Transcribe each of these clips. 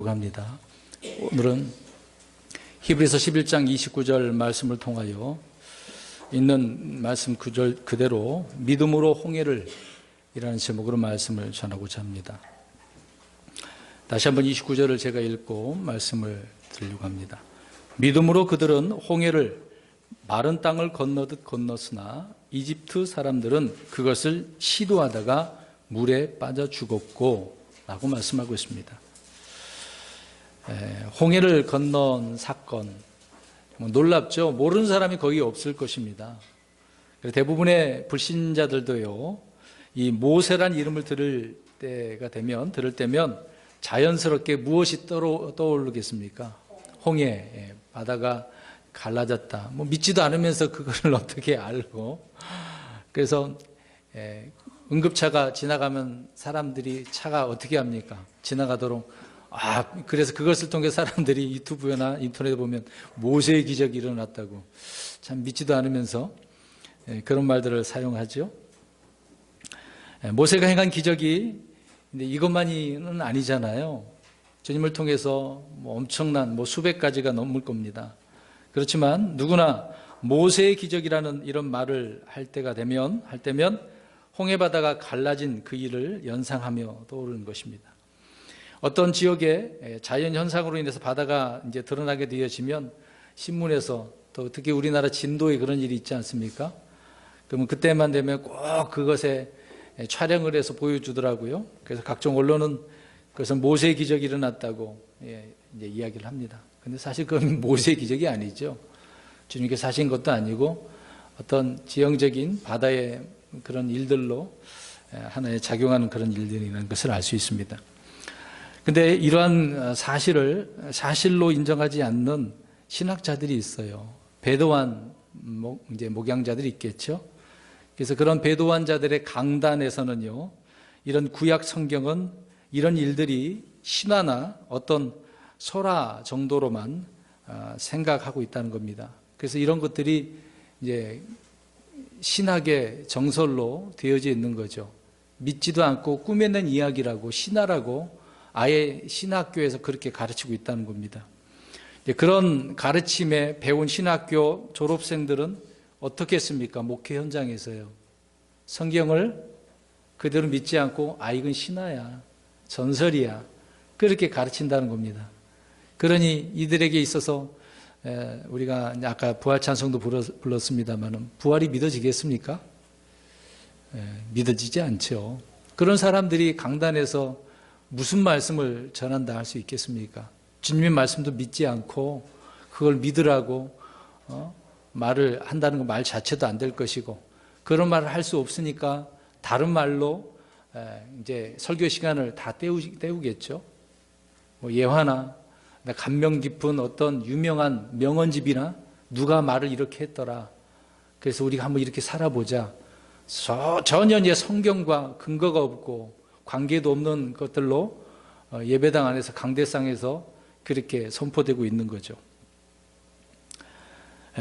합니다. 오늘은 히브리서 11장 29절 말씀을 통하여 있는 말씀 구절 그대로 믿음으로 홍해를 이라는 제목으로 말씀을 전하고자 합니다. 다시 한번 29절을 제가 읽고 말씀을 드리려고 합니다. 믿음으로 그들은 홍해를 마른 땅을 건너듯 건넜으나 이집트 사람들은 그것을 시도하다가 물에 빠져 죽었고 라고 말씀하고 있습니다. 홍해를 건넌 사건, 놀랍죠? 모르는 사람이 거기 없을 것입니다. 대부분의 불신자들도요, 이 모세란 이름을 들을 때면 자연스럽게 무엇이 떠오르겠습니까? 홍해, 바다가 갈라졌다. 믿지도 않으면서 그걸 어떻게 알고. 그래서 응급차가 지나가면 사람들이 차가 어떻게 합니까? 지나가도록. 그래서 그것을 통해 사람들이 유튜브나 인터넷에 보면 모세의 기적이 일어났다고 참 믿지도 않으면서 그런 말들을 사용하죠. 모세가 행한 기적이 이것만은 아니잖아요. 주님을 통해서 엄청난 수백 가지가 넘을 겁니다. 그렇지만 누구나 모세의 기적이라는 이런 말을 할 때면 홍해바다가 갈라진 그 일을 연상하며 떠오르는 것입니다. 어떤 지역에 자연현상으로 인해서 바다가 이제 드러나게 되어지면 신문에서 또 특히 우리나라 진도에 그런 일이 있지 않습니까? 그러면 그때만 되면 꼭 그것에 촬영을 해서 보여주더라고요. 그래서 각종 언론은 그것은 모세의 기적이 일어났다고 이제 이야기를 합니다. 근데 사실 그건 모세의 기적이 아니죠. 주님께서 하신 것도 아니고 어떤 지형적인 바다의 그런 일들로 하나의 작용하는 그런 일들이라는 것을 알 수 있습니다. 근데 이러한 사실로 인정하지 않는 신학자들이 있어요. 배도한 목양자들이 있겠죠. 그래서 그런 배도한 자들의 강단에서는요, 이런 구약 성경은 이런 일들이 신화나 어떤 설화 정도로만 생각하고 있다는 겁니다. 그래서 이런 것들이 이제 신학의 정설로 되어져 있는 거죠. 믿지도 않고 꾸며낸 이야기라고 신화라고 아예 신학교에서 그렇게 가르치고 있다는 겁니다. 그런 가르침에 배운 신학교 졸업생들은 어떻게 했습니까? 목회 현장에서요. 성경을 그대로 믿지 않고 이건 신화야, 전설이야, 그렇게 가르친다는 겁니다. 그러니 이들에게 있어서 우리가 아까 부활 찬송도 불렀습니다만 부활이 믿어지겠습니까? 믿어지지 않죠. 그런 사람들이 강단에서 무슨 말씀을 전한다 할 수 있겠습니까? 주님의 말씀도 믿지 않고 그걸 믿으라고 말을 한다는 말 자체도 안 될 것이고, 그런 말을 할 수 없으니까 다른 말로 이제 설교 시간을 다 때우겠죠. 예화나 감명 깊은 어떤 유명한 명언집이나 누가 말을 이렇게 했더라, 그래서 우리가 한번 이렇게 살아보자. 전혀 이제 성경과 근거가 없고 관계도 없는 것들로 예배당 안에서 강대상에서 그렇게 선포되고 있는 거죠.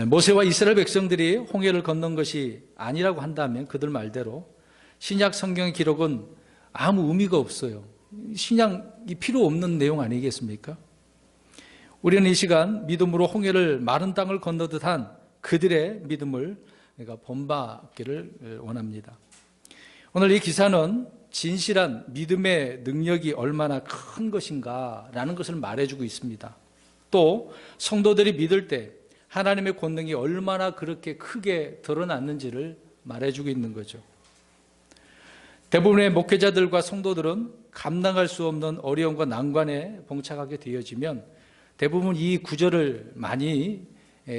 모세와 이스라엘 백성들이 홍해를 건넌 것이 아니라고 한다면 그들 말대로 신약 성경의 기록은 아무 의미가 없어요. 신약이 필요 없는 내용 아니겠습니까? 우리는 이 시간 믿음으로 홍해를 마른 땅을 건너듯 한 그들의 믿음을 본받기를 원합니다. 오늘 이 기사는 진실한 믿음의 능력이 얼마나 큰 것인가 라는 것을 말해주고 있습니다. 또 성도들이 믿을 때 하나님의 권능이 얼마나 그렇게 크게 드러났는지를 말해주고 있는 거죠. 대부분의 목회자들과 성도들은 감당할 수 없는 어려움과 난관에 봉착하게 되어지면 대부분 이 구절을 많이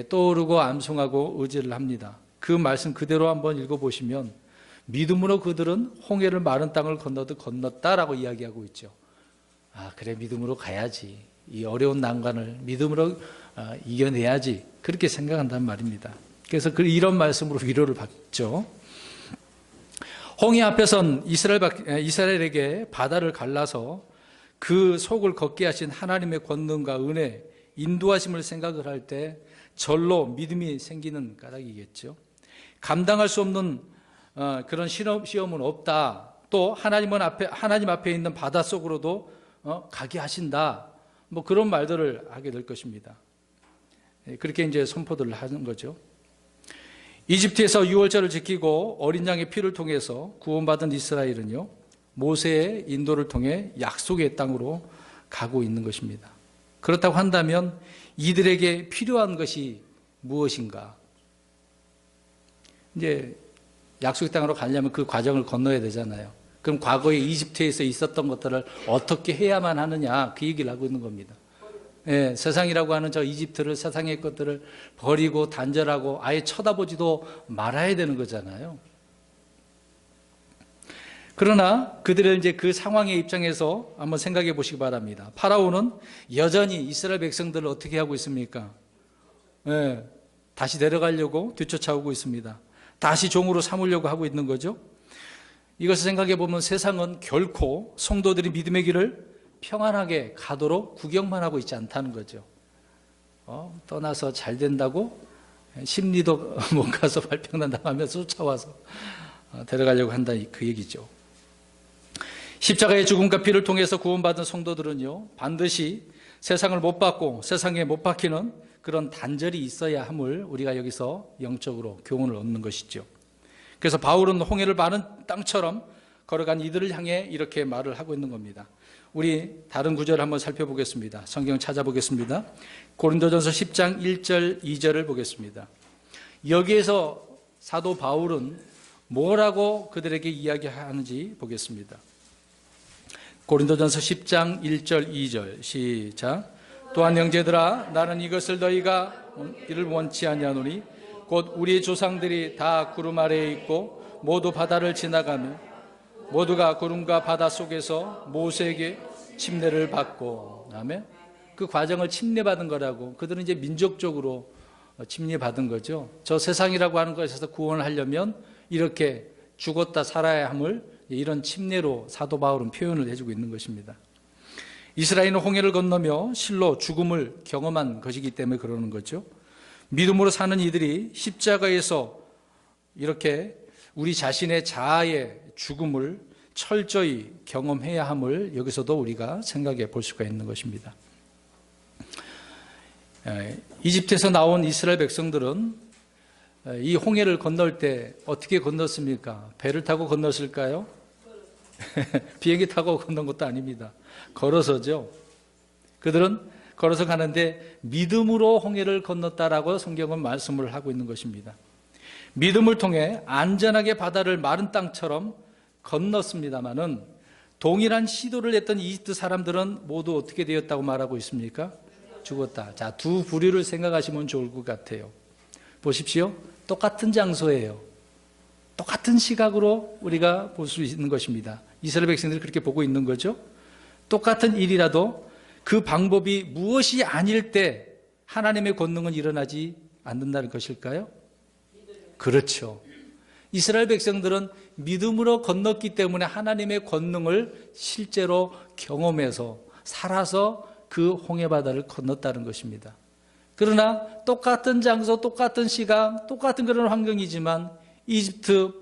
떠오르고 암송하고 의지를 합니다. 그 말씀 그대로 한번 읽어보시면 믿음으로 그들은 홍해를 마른 땅을 건너듯 건넜다라고 이야기하고 있죠. 그래, 믿음으로 가야지. 이 어려운 난관을 믿음으로 이겨내야지. 그렇게 생각한단 말입니다. 그래서 이런 말씀으로 위로를 받죠. 홍해 앞에선 이스라엘에게 바다를 갈라서 그 속을 걷게 하신 하나님의 권능과 은혜, 인도하심을 생각을 할 때 절로 믿음이 생기는 까닭이겠죠. 감당할 수 없는 그런 시험은 없다. 또 하나님 앞에 있는 바다 속으로도 가게 하신다. 뭐 그런 말들을 하게 될 것입니다. 그렇게 이제 선포들을 하는 거죠. 이집트에서 유월절을 지키고 어린 양의 피를 통해서 구원받은 이스라엘은요, 모세의 인도를 통해 약속의 땅으로 가고 있는 것입니다. 그렇다고 한다면 이들에게 필요한 것이 무엇인가? 이제 약속의 땅으로 가려면 그 과정을 건너야 되잖아요. 그럼 과거에 이집트에서 있었던 것들을 어떻게 해야만 하느냐, 그 얘기를 하고 있는 겁니다. 예, 세상이라고 하는 저 이집트를, 세상의 것들을 버리고 단절하고 아예 쳐다보지도 말아야 되는 거잖아요. 그러나 그들은 이제 그 상황의 입장에서 한번 생각해 보시기 바랍니다. 파라오는 여전히 이스라엘 백성들을 어떻게 하고 있습니까? 예, 다시 데려가려고 뒤쫓아오고 있습니다. 다시 종으로 삼으려고 하고 있는 거죠. 이것을 생각해 보면 세상은 결코 성도들이 믿음의 길을 평안하게 가도록 구경만 하고 있지 않다는 거죠. 떠나서 잘 된다고 심리도 못 가서 발병난 당하면서 쫓아와서 데려가려고 한다, 그 얘기죠. 십자가의 죽음과 피를 통해서 구원받은 성도들은요, 반드시 세상을 못 받고 세상에 못 박히는 그런 단절이 있어야 함을 우리가 여기서 영적으로 교훈을 얻는 것이죠. 그래서 바울은 홍해를 마른 땅처럼 걸어간 이들을 향해 이렇게 말을 하고 있는 겁니다. 우리 다른 구절을 한번 살펴보겠습니다. 성경 찾아보겠습니다. 고린도전서 10장 1절 2절을 보겠습니다. 여기에서 사도 바울은 뭐라고 그들에게 이야기하는지 보겠습니다. 고린도전서 10장 1절 2절 시작. 또한 형제들아, 나는 이것을 너희가 이를 원치 아니하노니 곧 우리 조상들이 다 구름 아래에 있고 모두 바다를 지나가며 모두가 구름과 바다 속에서 모세에게 침례를 받고, 아멘. 그 과정을 침례받은 거라고. 그들은 이제 민족적으로 침례받은 거죠. 저 세상이라고 하는 것에서 구원을 하려면 이렇게 죽었다 살아야 함을 이런 침례로 사도 바울은 표현을 해주고 있는 것입니다. 이스라엘은 홍해를 건너며 실로 죽음을 경험한 것이기 때문에 그러는 거죠. 믿음으로 사는 이들이 십자가에서 이렇게 우리 자신의 자아의 죽음을 철저히 경험해야 함을 여기서도 우리가 생각해 볼 수가 있는 것입니다. 이집트에서 나온 이스라엘 백성들은 이 홍해를 건널 때 어떻게 건넜습니까? 배를 타고 건넜을까요? 비행기 타고 건넌 것도 아닙니다. 걸어서죠. 그들은 걸어서 가는데 믿음으로 홍해를 건넜다라고 성경은 말씀을 하고 있는 것입니다. 믿음을 통해 안전하게 바다를 마른 땅처럼 건넜습니다마는 동일한 시도를 했던 이집트 사람들은 모두 어떻게 되었다고 말하고 있습니까? 죽었다. 자, 두 부류를 생각하시면 좋을 것 같아요. 보십시오. 똑같은 장소예요. 똑같은 시각으로 우리가 볼 수 있는 것입니다. 이스라엘 백성들이 그렇게 보고 있는 거죠. 똑같은 일이라도 그 방법이 무엇이 아닐 때 하나님의 권능은 일어나지 않는다는 것일까요? 그렇죠. 이스라엘 백성들은 믿음으로 건넜기 때문에 하나님의 권능을 실제로 경험해서 살아서 그 홍해바다를 건넜다는 것입니다. 그러나 똑같은 장소, 똑같은 시간, 똑같은 그런 환경이지만 이집트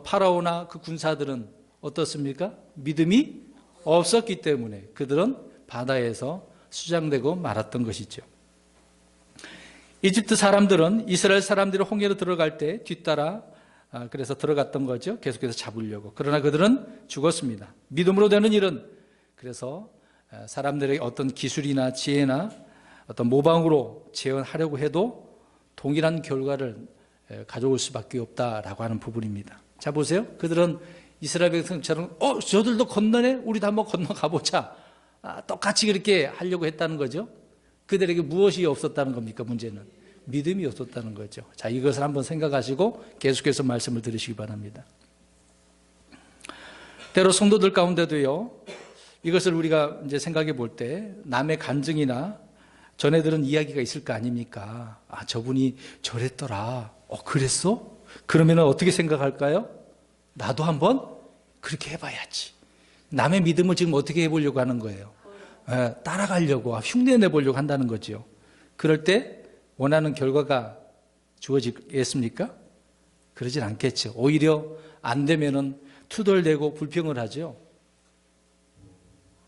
파라오나 그 군사들은 어떻습니까? 믿음이 없었기 때문에 그들은 바다에서 수장되고 말았던 것이죠. 이집트 사람들은 이스라엘 사람들이 홍해로 들어갈 때 뒤따라 그래서 들어갔던 거죠. 계속해서 잡으려고. 그러나 그들은 죽었습니다. 믿음으로 되는 일은 그래서 사람들에게 어떤 기술이나 지혜나 어떤 모방으로 재현하려고 해도 동일한 결과를 가져올 수밖에 없다라고 하는 부분입니다. 자, 보세요. 그들은 이스라엘 백성처럼 저들도 건너네? 우리도 한번 건너가 보자. 똑같이 그렇게 하려고 했다는 거죠. 그들에게 무엇이 없었다는 겁니까? 문제는 믿음이 없었다는 거죠. 자, 이것을 한번 생각하시고 계속해서 말씀을 들으시기 바랍니다. 때로 성도들 가운데도요, 이것을 우리가 이제 생각해 볼 때 남의 간증이나 전해 들은 이야기가 있을 거 아닙니까? 저분이 저랬더라. 그랬어? 그러면 어떻게 생각할까요? 나도 한번 그렇게 해봐야지. 남의 믿음을 지금 어떻게 해보려고 하는 거예요? 따라가려고, 흉내내보려고 한다는 거죠. 그럴 때 원하는 결과가 주어지겠습니까? 그러진 않겠죠. 오히려 안 되면은 투덜대고 불평을 하죠.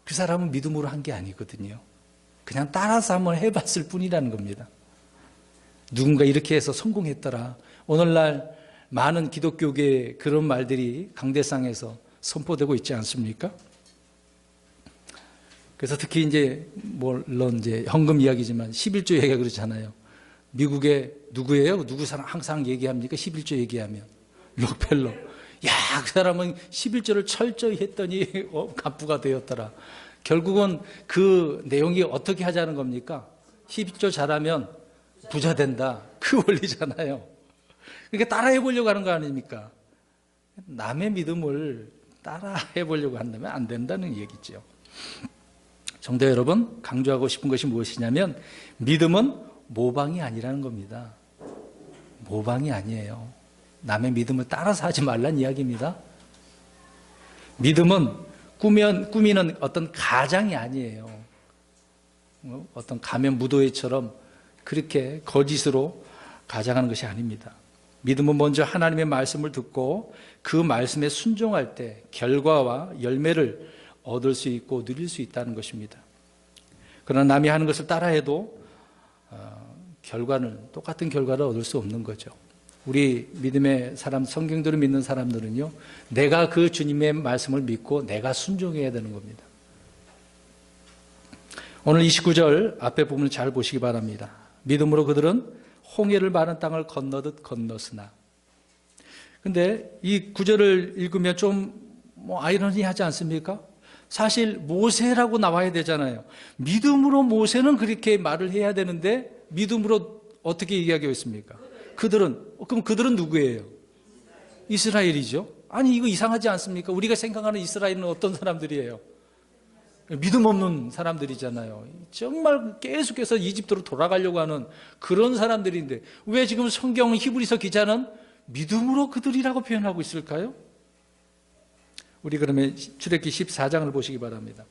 그 사람은 믿음으로 한 게 아니거든요. 그냥 따라서 한번 해봤을 뿐이라는 겁니다. 누군가 이렇게 해서 성공했더라. 오늘날 많은 기독교계에 그런 말들이 강대상에서 선포되고 있지 않습니까? 그래서 특히 이제 물론 이제 헌금 이야기지만 11조 얘기가 그렇잖아요. 미국에 누구예요? 누구 사람 항상 얘기합니까? 11조 얘기하면 록펠러. 야, 그 사람은 11조를 철저히 했더니 갑부가 되었더라. 결국은 그 내용이 어떻게 하자는 겁니까? 11조 잘하면 부자 된다. 그 원리잖아요. 그러니까 따라해 보려고 하는 거 아닙니까? 남의 믿음을 따라해 보려고 한다면 안 된다는 얘기죠. 성도 여러분, 강조하고 싶은 것이 무엇이냐면 믿음은 모방이 아니라는 겁니다. 모방이 아니에요. 남의 믿음을 따라서 하지 말란 이야기입니다. 믿음은 꾸미는 어떤 가장이 아니에요. 어떤 가면 무도회처럼 그렇게 거짓으로 가장하는 것이 아닙니다. 믿음은 먼저 하나님의 말씀을 듣고 그 말씀에 순종할 때 결과와 열매를 얻을 수 있고 누릴 수 있다는 것입니다. 그러나 남이 하는 것을 따라해도 똑같은 결과를 얻을 수 없는 거죠. 우리 믿음의 사람, 성경대로 믿는 사람들은요, 내가 그 주님의 말씀을 믿고 내가 순종해야 되는 겁니다. 오늘 29절 앞에 부분을 잘 보시기 바랍니다. 믿음으로 그들은 홍해를 마른 땅을 건너듯 건넜으나. 근데 이 구절을 읽으면 좀 아이러니하지 않습니까? 사실 모세라고 나와야 되잖아요. 믿음으로 모세는 그렇게 말을 해야 되는데 믿음으로 어떻게 얘기하고 있습니까? 그럼 그들은 누구예요? 이스라엘이죠. 아니 이거 이상하지 않습니까? 우리가 생각하는 이스라엘은 어떤 사람들이에요? 믿음 없는 사람들이잖아요. 정말 계속해서 이집트로 돌아가려고 하는 그런 사람들인데 왜 지금 성경 히브리서 기자는 믿음으로 그들이라고 표현하고 있을까요? 우리 그러면 출애굽기 14장을 보시기 바랍니다.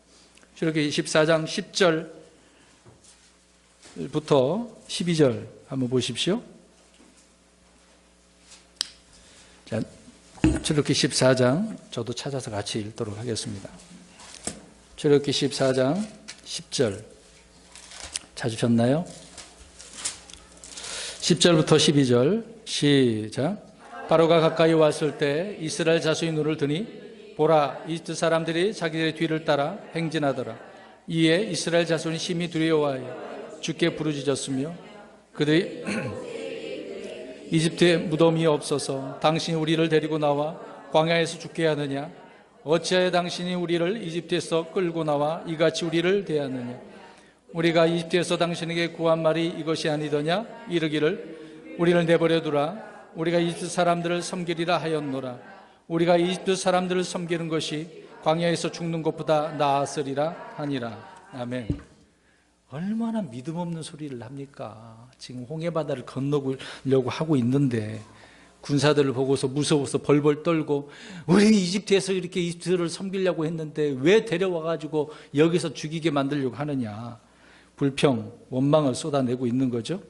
출애굽기 14장 10절부터 12절 한번 보십시오. 자, 출애굽기 14장 저도 찾아서 같이 읽도록 하겠습니다. 출애굽기 14장 10절 찾으셨나요? 10절부터 12절 시작. 바로가 가까이 왔을 때 이스라엘 자손이 눈을 드니 보라, 이집트 사람들이 자기들의 뒤를 따라 행진하더라. 이에 이스라엘 자손이 심히 두려워하여 주께 부르짖었으며 그들이 이집트에 무덤이 없어서 당신이 우리를 데리고 나와 광야에서 죽게 하느냐? 어찌하여 당신이 우리를 이집트에서 끌고 나와 이같이 우리를 대하느냐? 우리가 이집트에서 당신에게 구한 말이 이것이 아니더냐? 이르기를 우리를 내버려 두라. 우리가 이집트 사람들을 섬기리라 하였노라. 우리가 이집트 사람들을 섬기는 것이 광야에서 죽는 것보다 나았으리라 하니라. 아멘. 얼마나 믿음 없는 소리를 합니까? 지금 홍해바다를 건너려고 하고 있는데 군사들을 보고서 무서워서 벌벌 떨고 우리 이집트에서 이렇게 이집트를 섬기려고 했는데 왜 데려와가지고 여기서 죽이게 만들려고 하느냐. 불평, 원망을 쏟아내고 있는 거죠.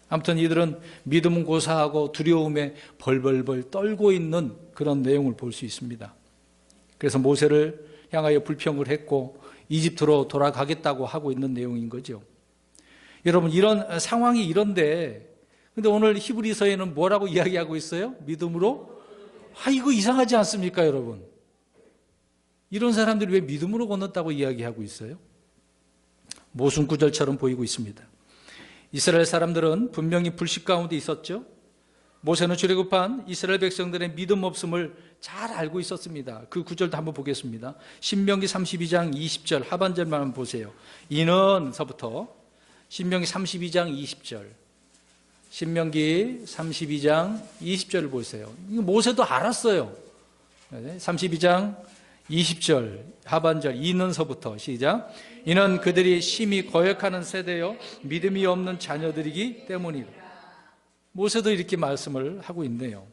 아무튼 이들은 믿음은 고사하고 두려움에 벌벌벌 떨고 있는 그런 내용을 볼 수 있습니다. 그래서 모세를 향하여 불평을 했고 이집트로 돌아가겠다고 하고 있는 내용인 거죠. 여러분 이런 상황이 이런데 근데 오늘 히브리서에는 뭐라고 이야기하고 있어요? 믿음으로? 이거 이상하지 않습니까 여러분? 이런 사람들이 왜 믿음으로 건넜다고 이야기하고 있어요? 모순구절처럼 보이고 있습니다. 이스라엘 사람들은 분명히 불식 가운데 있었죠. 모세는 출애굽한 이스라엘 백성들의 믿음 없음을 잘 알고 있었습니다. 그 구절도 한번 보겠습니다. 신명기 32장 20절 하반절만 한번 보세요. 이는서부터 신명기 32장 20절 신명기 32장 20절을 보세요. 이거 모세도 알았어요. 32장 20절 하반절 이는서부터 시작. 이는 그들이 심히 거역하는 세대여 믿음이 없는 자녀들이기 때문이라. 모세도 이렇게 말씀을 하고 있네요.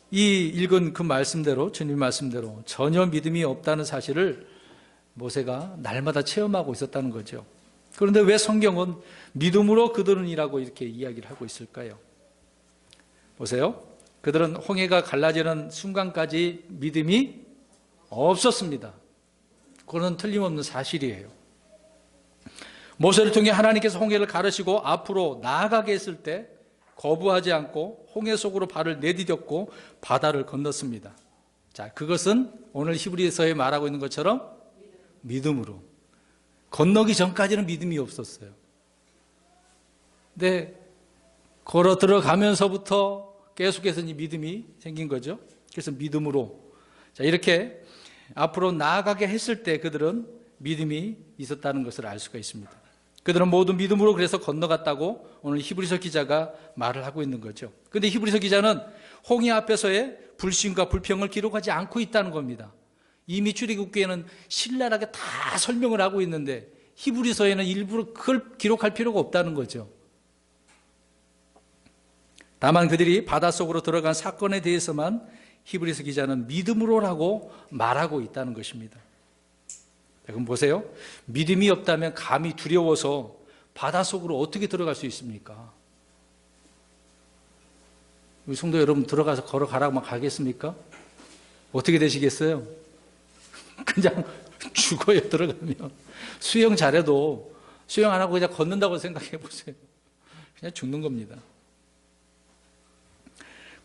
이 읽은 그 말씀대로 주님 말씀대로 전혀 믿음이 없다는 사실을 모세가 날마다 체험하고 있었다는 거죠. 그런데 왜 성경은 믿음으로 그들은이라고 이렇게 이야기를 하고 있을까요? 보세요. 그들은 홍해가 갈라지는 순간까지 믿음이 없었습니다. 그건 틀림없는 사실이에요. 모세를 통해 하나님께서 홍해를 가르시고 앞으로 나아가게 했을 때 거부하지 않고 홍해 속으로 발을 내디뎠고 바다를 건넜습니다. 자, 그것은 오늘 히브리서에 말하고 있는 것처럼 믿음으로. 건너기 전까지는 믿음이 없었어요. 근데 걸어 들어가면서부터 계속해서 이 믿음이 생긴 거죠. 그래서 믿음으로. 자, 이렇게 앞으로 나아가게 했을 때 그들은 믿음이 있었다는 것을 알 수가 있습니다. 그들은 모두 믿음으로 그래서 건너갔다고 오늘 히브리서 기자가 말을 하고 있는 거죠. 그런데 히브리서 기자는 홍해 앞에서의 불신과 불평을 기록하지 않고 있다는 겁니다. 이미 출애굽기에는 신랄하게 다 설명을 하고 있는데 히브리서에는 일부러 그걸 기록할 필요가 없다는 거죠. 다만 그들이 바닷속으로 들어간 사건에 대해서만 히브리서 기자는 믿음으로라고 말하고 있다는 것입니다. 그럼 보세요. 믿음이 없다면 감히 두려워서 바닷속으로 어떻게 들어갈 수 있습니까? 우리 성도 여러분 들어가서 걸어가라고 가겠습니까? 어떻게 되시겠어요? 그냥 죽어요. 들어가면. 수영 잘해도 수영 안 하고 그냥 걷는다고 생각해 보세요. 그냥 죽는 겁니다.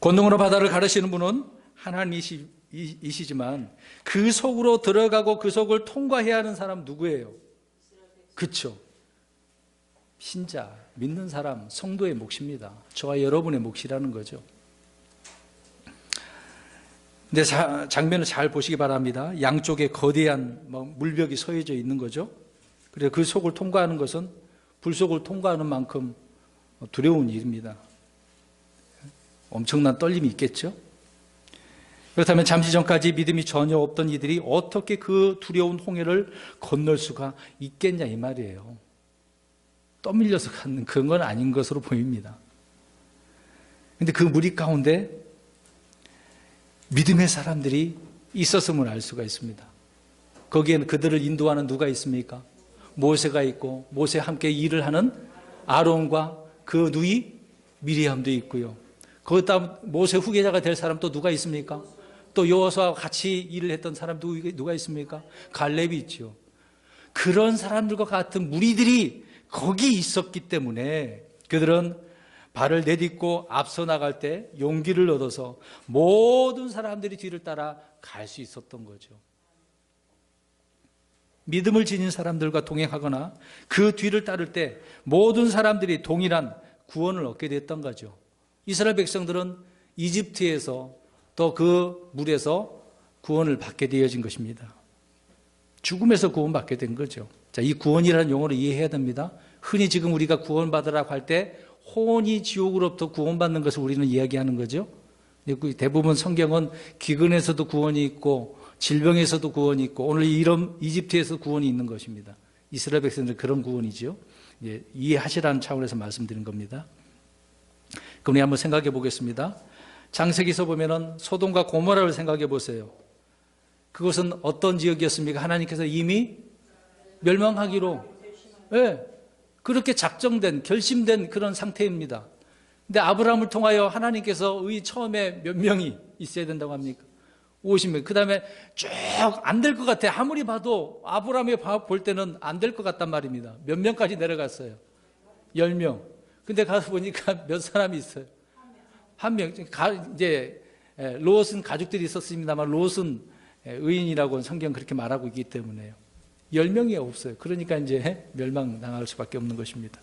권능으로 바다를 가르시는 분은 하나님이시지만 그 속으로 들어가고 그 속을 통과해야 하는 사람 누구예요? 그렇죠. 신자, 믿는 사람, 성도의 몫입니다. 저와 여러분의 몫이라는 거죠. 근데 장면을 잘 보시기 바랍니다. 양쪽에 거대한 물벽이 서해져 있는 거죠. 그래서 그 속을 통과하는 것은 불속을 통과하는 만큼 두려운 일입니다. 엄청난 떨림이 있겠죠. 그렇다면 잠시 전까지 믿음이 전혀 없던 이들이 어떻게 그 두려운 홍해를 건널 수가 있겠냐 이 말이에요. 떠밀려서 가는 그런 건 아닌 것으로 보입니다. 그런데 그 무리 가운데 믿음의 사람들이 있었음을 알 수가 있습니다. 거기에는 그들을 인도하는 누가 있습니까? 모세가 있고 모세와 함께 일을 하는 아론과 그 누이 미리암도 있고요. 거기다 모세 후계자가 될 사람 또 누가 있습니까? 또 여호수아와 같이 일을 했던 사람 누가 있습니까? 갈렙이 있죠. 그런 사람들과 같은 무리들이 거기 있었기 때문에 그들은 발을 내딛고 앞서 나갈 때 용기를 얻어서 모든 사람들이 뒤를 따라 갈 수 있었던 거죠. 믿음을 지닌 사람들과 동행하거나 그 뒤를 따를 때 모든 사람들이 동일한 구원을 얻게 됐던 거죠. 이스라엘 백성들은 이집트에서 또 그 물에서 구원을 받게 되어진 것입니다. 죽음에서 구원받게 된 거죠. 자, 이 구원이라는 용어를 이해해야 됩니다. 흔히 지금 우리가 구원받으라고 할 때 혼이 지옥으로부터 구원받는 것을 우리는 이야기하는 거죠. 대부분 성경은 기근에서도 구원이 있고 질병에서도 구원이 있고 오늘 이런 이집트에서 구원이 있는 것입니다. 이스라엘 백성들은 그런 구원이죠. 이해하시라는 차원에서 말씀드린 겁니다. 그럼 우리 한번 생각해 보겠습니다. 창세기서 보면은 소돔과 고모라를 생각해 보세요. 그것은 어떤 지역이었습니까? 하나님께서 이미 멸망하기로 그렇게 작정된 결심된 그런 상태입니다. 근데 아브라함을 통하여 하나님께서 처음에 몇 명이 있어야 된다고 합니까? 50명. 그 다음에 쭉 안 될 것 같아. 아무리 봐도 아브라함이 볼 때는 안 될 것 같단 말입니다. 몇 명까지 내려갔어요? 10명. 근데 가서 보니까 몇 사람이 있어요? 한 명. 이제 롯은 가족들이 있었습니다만 롯은 의인이라고 성경 그렇게 말하고 있기 때문에요. 10명이 없어요. 그러니까 이제 멸망당할 수밖에 없는 것입니다.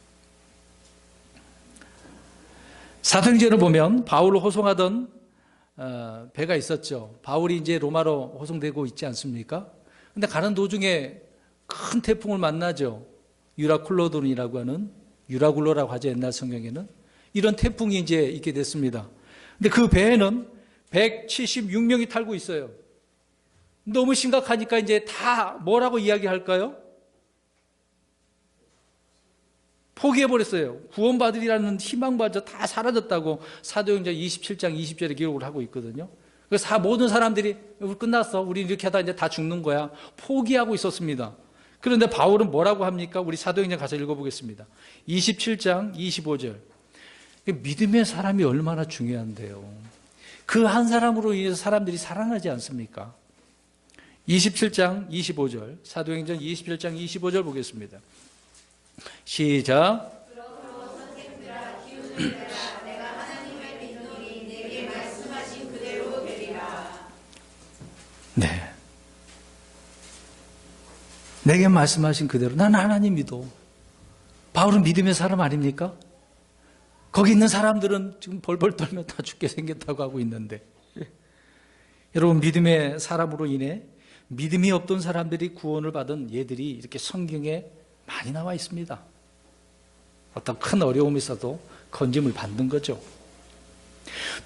사도행전을 보면 바울을 호송하던 배가 있었죠. 바울이 이제 로마로 호송되고 있지 않습니까? 근데 가는 도중에 큰 태풍을 만나죠. 유라쿨로돈이라고 하는, 유라굴로라고 하죠. 옛날 성경에는. 이런 태풍이 이제 있게 됐습니다. 근데 그 배에는 176명이 탈고 있어요. 너무 심각하니까 이제 다 뭐라고 이야기할까요? 포기해버렸어요. 구원받으리라는 희망마저 다 사라졌다고 사도행전 27장 20절에 기록을 하고 있거든요. 그래서 모든 사람들이 우리 끝났어. 우리 이렇게 하다 이제 다 죽는 거야. 포기하고 있었습니다. 그런데 바울은 뭐라고 합니까? 우리 사도행전 가서 읽어보겠습니다. 27장 25절. 믿음의 사람이 얼마나 중요한데요. 그 한 사람으로 인해서 사람들이 살아나지 않습니까? 27장 25절, 사도행전 27장 25절 보겠습니다. 시작. 네. 내게 말씀하신 그대로 난 하나님 믿어. 바울은 믿음의 사람 아닙니까? 거기 있는 사람들은 지금 벌벌 떨며 다 죽게 생겼다고 하고 있는데, 여러분, 믿음의 사람으로 인해 믿음이 없던 사람들이 구원을 받은 예들이 이렇게 성경에 많이 나와 있습니다. 어떤 큰 어려움이 있어도 건짐을 받는 거죠.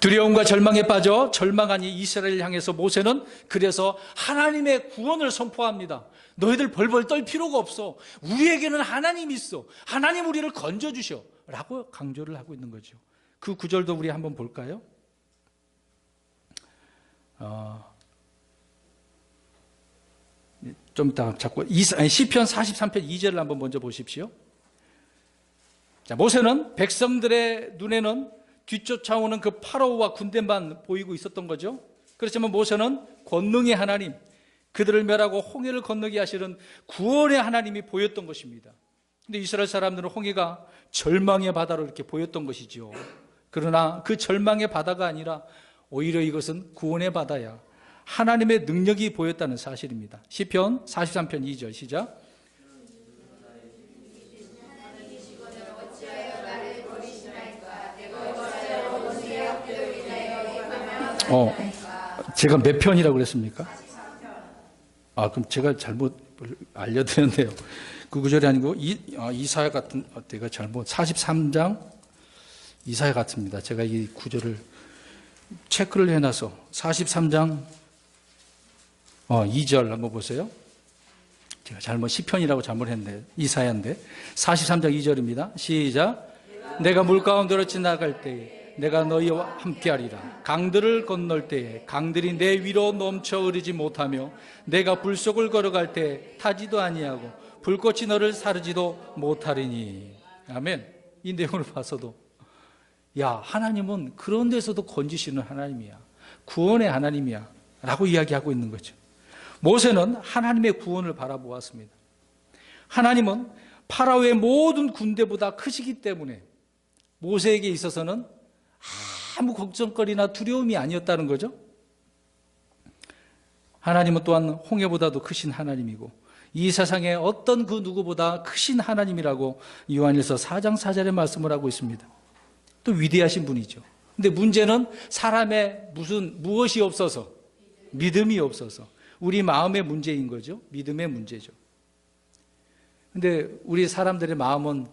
두려움과 절망에 빠져 절망한 이 이스라엘을 향해서 모세는 그래서 하나님의 구원을 선포합니다. 너희들 벌벌 떨 필요가 없어. 우리에게는 하나님이 있어. 하나님 우리를 건져주셔. 라고 강조를 하고 있는 거죠. 그 구절도 우리 한번 볼까요? 좀 이따 자꾸 시편 43편 2절을 한번 먼저 보십시오. 자, 모세는 백성들의 눈에는 뒤쫓아오는 그 파라오와 군대만 보이고 있었던 거죠. 그렇지만 모세는 권능의 하나님, 그들을 멸하고 홍해를 건너게 하시는 구원의 하나님이 보였던 것입니다. 근데 이스라엘 사람들은 홍해가 절망의 바다로 이렇게 보였던 것이죠. 그러나 그 절망의 바다가 아니라 오히려 이것은 구원의 바다야. 하나님의 능력이 보였다는 사실입니다. 시편 43편 2절 시작. 제가 몇 편이라고 그랬습니까? 그럼 제가 잘못 알려드렸네요. 그 구절이 아니고 이사야 같은 때가 잘못 43장 이사야 같습니다. 제가 이 구절을 체크를 해놔서 43장 2절 한번 보세요. 제가 잘못 시편이라고 잘못했는데 이사야인데 43장 2절입니다. 시작. 내가 물 가운데로 지나갈 때에 내가 너희와 함께하리라. 강들을 건널 때에 강들이 내 위로 넘쳐 흐르지 못하며 내가 불 속을 걸어갈 때 타지도 아니하고 불꽃이 너를 사르지도 못하리니. 아멘. 이 내용을 봐서도 하나님은 그런 데서도 건지시는 하나님이야. 구원의 하나님이야 라고 이야기하고 있는 거죠. 모세는 하나님의 구원을 바라보았습니다. 하나님은 파라오의 모든 군대보다 크시기 때문에 모세에게 있어서는 아무 걱정거리나 두려움이 아니었다는 거죠. 하나님은 또한 홍해보다도 크신 하나님이고 이 세상에 어떤 그 누구보다 크신 하나님이라고 요한일서 4장 4절에 말씀을 하고 있습니다. 또 위대하신 분이죠. 근데 문제는 사람의 무엇이 없어서, 믿음이 없어서 우리 마음의 문제인 거죠. 믿음의 문제죠. 근데 우리 사람들의 마음은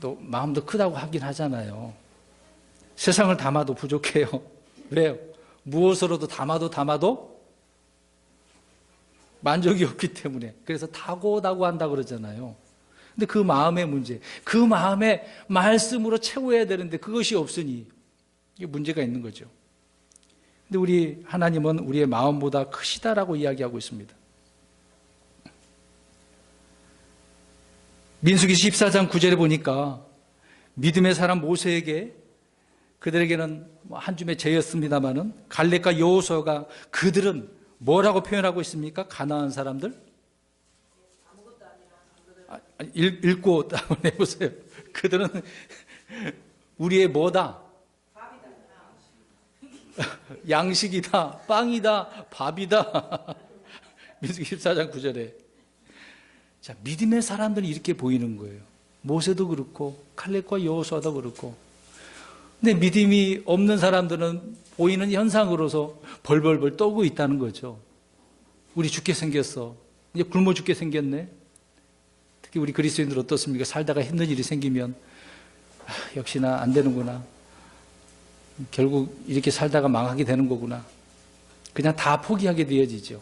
또 마음도 크다고 하긴 하잖아요. 세상을 담아도 부족해요. 왜요? 무엇으로도 담아도 만족이 없기 때문에. 그래서 타고다고 한다 그러잖아요. 근데 그 마음의 문제, 그 마음의 말씀으로 채워야 되는데 그것이 없으니 이게 문제가 있는 거죠. 근데 우리 하나님은 우리의 마음보다 크시다라고 이야기하고 있습니다. 민수기 14장 9절에 보니까 믿음의 사람 모세에게 그들에게는 한 줌의 죄였습니다마는 갈렙과 여호수아가 그들은 뭐라고 표현하고 있습니까? 가나안 사람들? 읽고 한번 해보세요. 그들은 우리의 뭐다? 양식이다, 빵이다, 밥이다. 민수기 14장 9절에. 자, 믿음의 사람들은 이렇게 보이는 거예요. 모세도 그렇고 칼렙과 여호수아도 그렇고. 근데 믿음이 없는 사람들은 보이는 현상으로서 벌벌벌 떠고 있다는 거죠. 우리 죽게 생겼어. 이제 굶어 죽게 생겼네. 특히 우리 그리스도인들 어떻습니까? 살다가 힘든 일이 생기면 역시나 안 되는구나. 결국 이렇게 살다가 망하게 되는 거구나. 그냥 다 포기하게 되어지죠.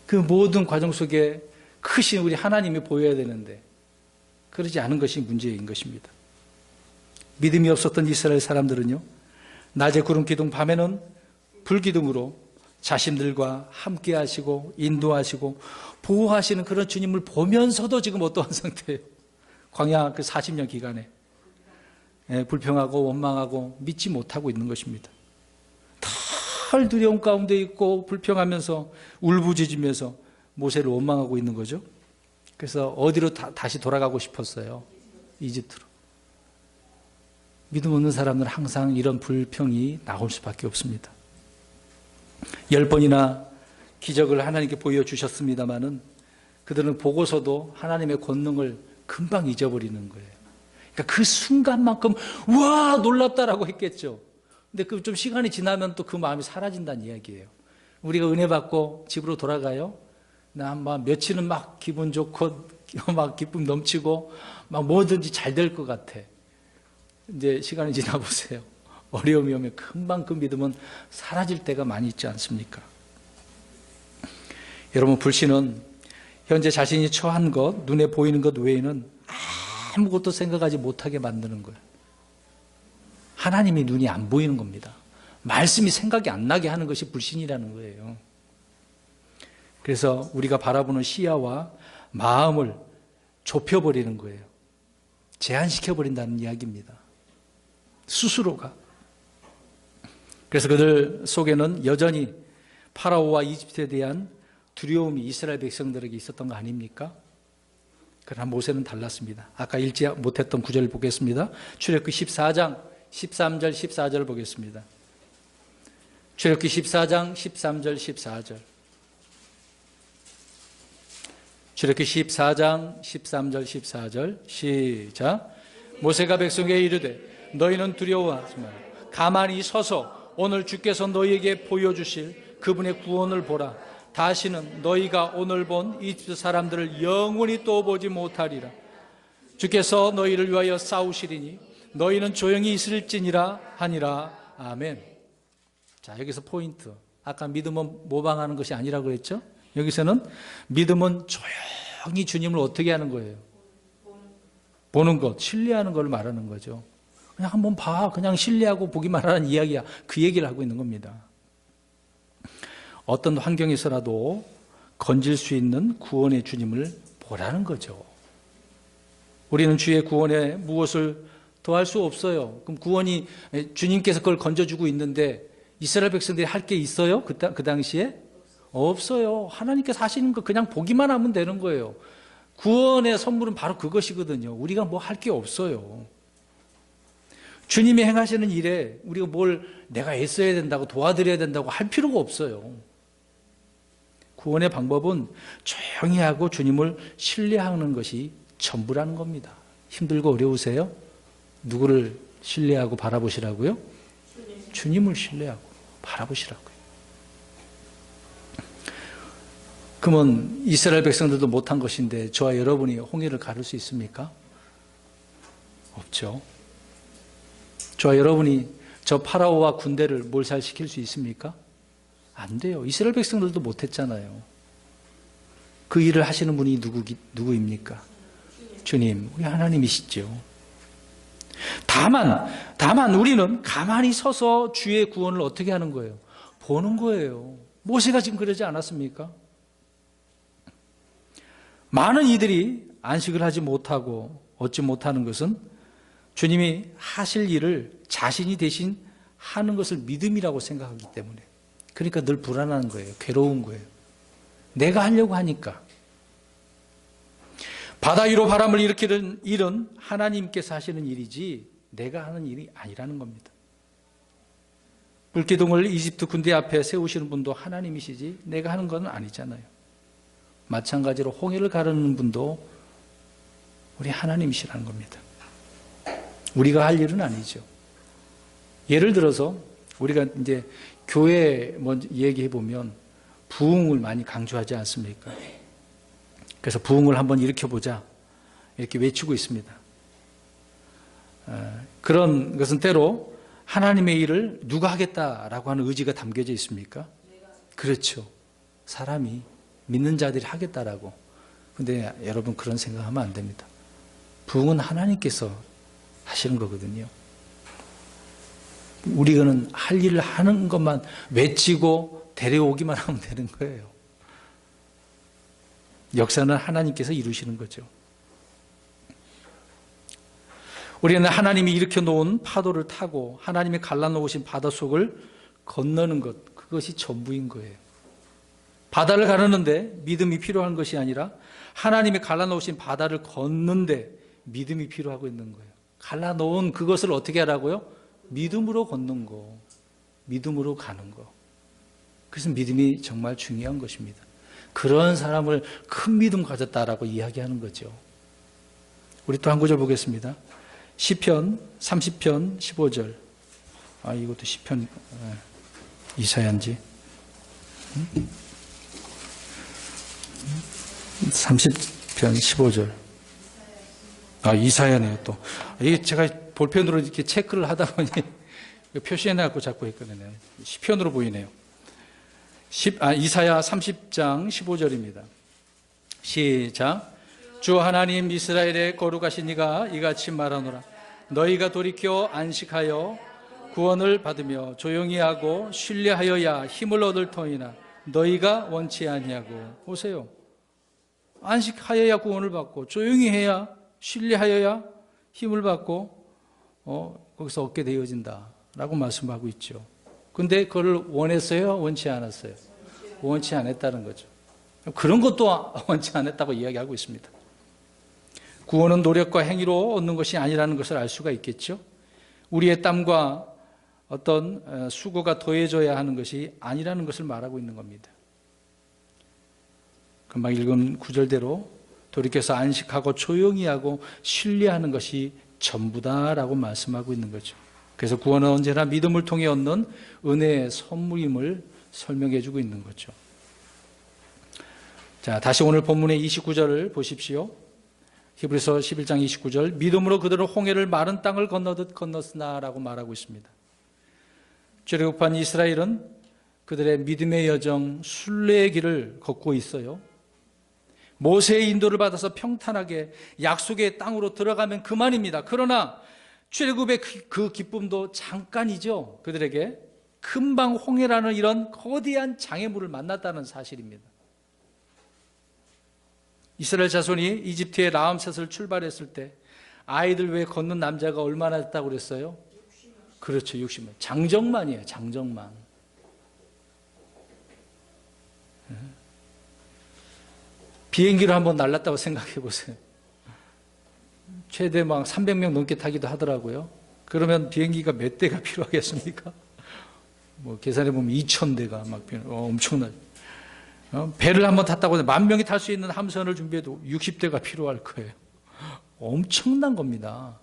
그 모든 과정 속에 크신 우리 하나님이 보여야 되는데 그러지 않은 것이 문제인 것입니다. 믿음이 없었던 이스라엘 사람들은요, 낮에 구름 기둥, 밤에는 불 기둥으로 자신들과 함께 하시고 인도하시고 보호하시는 그런 주님을 보면서도 지금 어떠한 상태예요? 광야 그 40년 기간에 불평하고 원망하고 믿지 못하고 있는 것입니다. 덜 두려움 가운데 있고 불평하면서 울부짖으면서 모세를 원망하고 있는 거죠. 그래서 어디로 다시 돌아가고 싶었어요? 이집트로. 믿음 없는 사람들은 항상 이런 불평이 나올 수밖에 없습니다. 10번이나 기적을 하나님께 보여주셨습니다마는 그들은 보고서도 하나님의 권능을 금방 잊어버리는 거예요. 그러니까 그 순간만큼 와 놀랍다라고 했겠죠. 근데 그 좀 시간이 지나면 또 그 마음이 사라진다는 이야기예요. 우리가 은혜 받고 집으로 돌아가요. 나 막 며칠은 막 기분 좋고 막 기쁨 넘치고 막 뭐든지 잘 될 것 같아. 이제 시간이 지나 보세요. 어려움이 오면 금방 그 믿음은 사라질 때가 많이 있지 않습니까? 여러분, 불신은 현재 자신이 처한 것, 눈에 보이는 것 외에는 아무것도 생각하지 못하게 만드는 거예요. 하나님이 눈이 안 보이는 겁니다. 말씀이 생각이 안 나게 하는 것이 불신이라는 거예요. 그래서 우리가 바라보는 시야와 마음을 좁혀버리는 거예요. 제한시켜버린다는 이야기입니다. 스스로가. 그래서 그들 속에는 여전히 파라오와 이집트에 대한 두려움이 이스라엘 백성들에게 있었던 거 아닙니까? 그러나 모세는 달랐습니다. 아까 읽지 못했던 구절을 보겠습니다. 출애굽기 14장 13절 14절을 보겠습니다. 출애굽기 14장 13절 14절. 출애굽기 14장 13절 14절 시작. 모세가 백성에게 이르되 너희는 두려워하지 말라. 가만히 서서 오늘 주께서 너희에게 보여주실 그분의 구원을 보라. 다시는 너희가 오늘 본 이집트 사람들을 영원히 또 보지 못하리라. 주께서 너희를 위하여 싸우시리니 너희는 조용히 있을지니라 하니라. 아멘. 자, 여기서 포인트. 아까 믿음은 모방하는 것이 아니라고 했죠? 여기서는 믿음은 조용히 주님을 어떻게 하는 거예요? 보는 것, 신뢰하는 걸 말하는 거죠. 그냥 한번 봐. 그냥 신뢰하고 보기만 하라는 이야기야. 그 얘기를 하고 있는 겁니다. 어떤 환경에서라도 건질 수 있는 구원의 주님을 보라는 거죠. 우리는 주의 구원에 무엇을 더할 수 없어요. 그럼 구원이 주님께서 그걸 건져주고 있는데 이스라엘 백성들이 할 게 있어요? 그 당시에? 없어요. 하나님께서 하시는 거 그냥 보기만 하면 되는 거예요. 구원의 선물은 바로 그것이거든요. 우리가 뭐 할 게 없어요. 주님이 행하시는 일에 우리가 뭘 내가 애써야 된다고 도와드려야 된다고 할 필요가 없어요. 구원의 방법은 조용히 하고 주님을 신뢰하는 것이 전부라는 겁니다. 힘들고 어려우세요? 누구를 신뢰하고 바라보시라고요? 주님을 신뢰하고 바라보시라고요. 그러면 이스라엘 백성들도 못한 것인데 저와 여러분이 홍해를 가를 수 있습니까? 없죠. 저와 여러분이 저 파라오와 군대를 몰살시킬 수 있습니까? 안 돼요. 이스라엘 백성들도 못했잖아요. 그 일을 하시는 분이 누구입니까? 주님, 우리 하나님이시죠. 다만 우리는 가만히 서서 주의 구원을 어떻게 하는 거예요? 보는 거예요. 모세가 지금 그러지 않았습니까? 많은 이들이 안식을 하지 못하고 얻지 못하는 것은 주님이 하실 일을 자신이 대신 하는 것을 믿음이라고 생각하기 때문에. 그러니까 늘 불안한 거예요. 괴로운 거예요. 내가 하려고 하니까. 바다 위로 바람을 일으키는 일은 하나님께서 하시는 일이지 내가 하는 일이 아니라는 겁니다. 불기둥을 이집트 군대 앞에 세우시는 분도 하나님이시지 내가 하는 건 아니잖아요. 마찬가지로 홍해를 가르는 분도 우리 하나님이시라는 겁니다. 우리가 할 일은 아니죠. 예를 들어서 우리가 이제 교회 먼저 얘기해 보면 부흥을 많이 강조하지 않습니까? 그래서 부흥을 한번 일으켜보자 이렇게 외치고 있습니다. 그런 것은 때로 하나님의 일을 누가 하겠다라고 하는 의지가 담겨져 있습니까? 그렇죠. 사람이 믿는 자들이 하겠다라고. 근데 여러분 그런 생각하면 안 됩니다. 부흥은 하나님께서 하시는 거거든요. 우리는 할 일을 하는 것만 외치고 데려오기만 하면 되는 거예요. 역사는 하나님께서 이루시는 거죠. 우리는 하나님이 일으켜 놓은 파도를 타고 하나님이 갈라놓으신 바다 속을 건너는 것, 그것이 전부인 거예요. 바다를 가르는데 믿음이 필요한 것이 아니라 하나님이 갈라놓으신 바다를 걷는데 믿음이 필요하고 있는 거예요. 갈라놓은 그것을 어떻게 하라고요? 믿음으로 걷는 거, 믿음으로 가는 거. 그래서 믿음이 정말 중요한 것입니다. 그런 사람을 큰 믿음 가졌다라고 이야기하는 거죠. 우리 또 한 구절 보겠습니다. 시편 30편 15절. 이것도 시편 이사야인지. 30편 15절. 이사야네요, 또. 이게 제가 볼펜으로 이렇게 체크를 하다 보니 표시해놔갖고 자꾸 했거든요. 시편으로 보이네요. 이사야 30장 15절입니다. 시작. 주 하나님 이스라엘의 거룩하신 이가 이같이 말하노라. 너희가 돌이켜 안식하여 구원을 받으며 조용히 하고 신뢰하여야 힘을 얻을 터이나 너희가 원치 아니하고. 보세요. 안식하여야 구원을 받고 조용히 해야 신뢰하여야 힘을 받고 거기서 얻게 되어진다라고 말씀하고 있죠. 근데 그걸 원했어요? 원치 않았어요? 원치 않았다는 거죠. 그런 것도 원치 않았다고 이야기하고 있습니다. 구원은 노력과 행위로 얻는 것이 아니라는 것을 알 수가 있겠죠. 우리의 땀과 어떤 수고가 더해져야 하는 것이 아니라는 것을 말하고 있는 겁니다. 금방 읽은 구절대로 돌이켜서 안식하고 조용히 하고 신뢰하는 것이 전부다라고 말씀하고 있는 거죠. 그래서 구원은 언제나 믿음을 통해 얻는 은혜의 선물임을 설명해 주고 있는 거죠. 자, 다시 오늘 본문의 29절을 보십시오. 히브리서 11장 29절. 믿음으로 그들은 홍해를 마른 땅을 건너듯 건넜으나라고 말하고 있습니다. 출애굽한 이스라엘은 그들의 믿음의 여정, 순례의 길을 걷고 있어요. 모세의 인도를 받아서 평탄하게 약속의 땅으로 들어가면 그만입니다. 그러나 출애굽의 그 기쁨도 잠깐이죠. 그들에게 금방 홍해라는 이런 거대한 장애물을 만났다는 사실입니다. 이스라엘 자손이 이집트의 라암셋을 출발했을 때 아이들 외에 걷는 남자가 얼마나 됐다고 그랬어요? 그렇죠, 60만. 장정만이에요, 장정만. 비행기를 한번 날랐다고 생각해 보세요. 최대 막 300명 넘게 타기도 하더라고요. 그러면 비행기가 몇 대가 필요하겠습니까? 뭐 계산해 보면 2,000대가 막 엄청나죠. 배를 한번 탔다고 해서 10,000명이 탈 수 있는 함선을 준비해도 60대가 필요할 거예요. 엄청난 겁니다.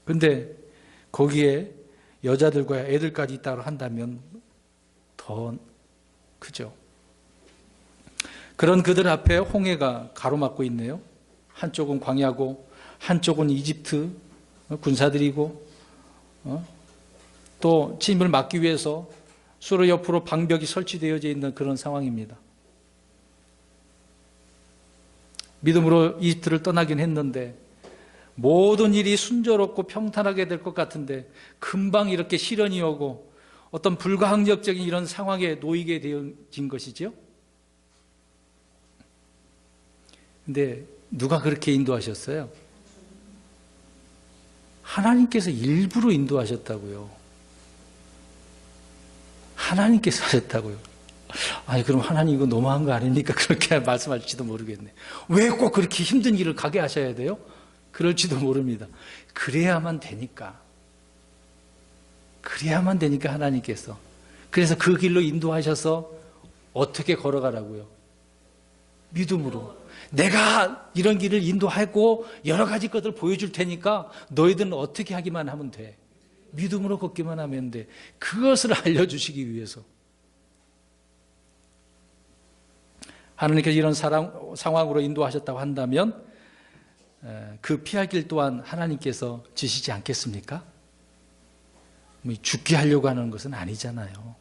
근데 거기에 여자들과 애들까지 있다고 한다면 더 크죠. 그런 그들 앞에 홍해가 가로막고 있네요. 한쪽은 광야고 한쪽은 이집트 군사들이고 또 침입을 막기 위해서 수로 옆으로 방벽이 설치되어져 있는 그런 상황입니다. 믿음으로 이집트를 떠나긴 했는데 모든 일이 순조롭고 평탄하게 될 것 같은데 금방 이렇게 시련이 오고 어떤 불가항력적인 이런 상황에 놓이게 되어진 것이죠. 근데 누가 그렇게 인도하셨어요? 하나님께서 일부러 인도하셨다고요. 하나님께서 하셨다고요. 아니, 그럼 하나님 이거 너무한 거 아닙니까? 그렇게 말씀하실지도 모르겠네. 왜 꼭 그렇게 힘든 길을 가게 하셔야 돼요? 그럴지도 모릅니다. 그래야만 되니까. 그래야만 되니까 하나님께서. 그래서 그 길로 인도하셔서 어떻게 걸어가라고요? 믿음으로. 내가 이런 길을 인도하고 여러 가지 것을 보여줄 테니까 너희들은 어떻게 하기만 하면 돼. 믿음으로 걷기만 하면 돼. 그것을 알려주시기 위해서. 하나님께서 이런 상황으로 인도하셨다고 한다면 그 피할 길 또한 하나님께서 주시지 않겠습니까? 죽게 하려고 하는 것은 아니잖아요.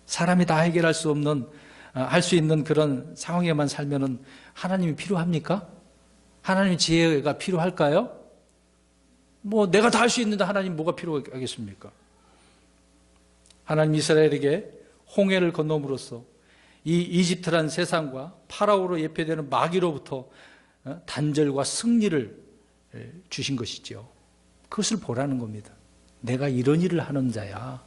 사람이 다 해결할 수 없는, 할 수 있는 그런 상황에만 살면은 하나님이 필요합니까? 하나님의 지혜가 필요할까요? 뭐 내가 다 할 수 있는데 하나님 뭐가 필요하겠습니까? 하나님 이스라엘에게 홍해를 건너므로써 이 이집트란 세상과 파라오로 예표되는 마귀로부터 단절과 승리를 주신 것이죠. 그것을 보라는 겁니다. 내가 이런 일을 하는 자야.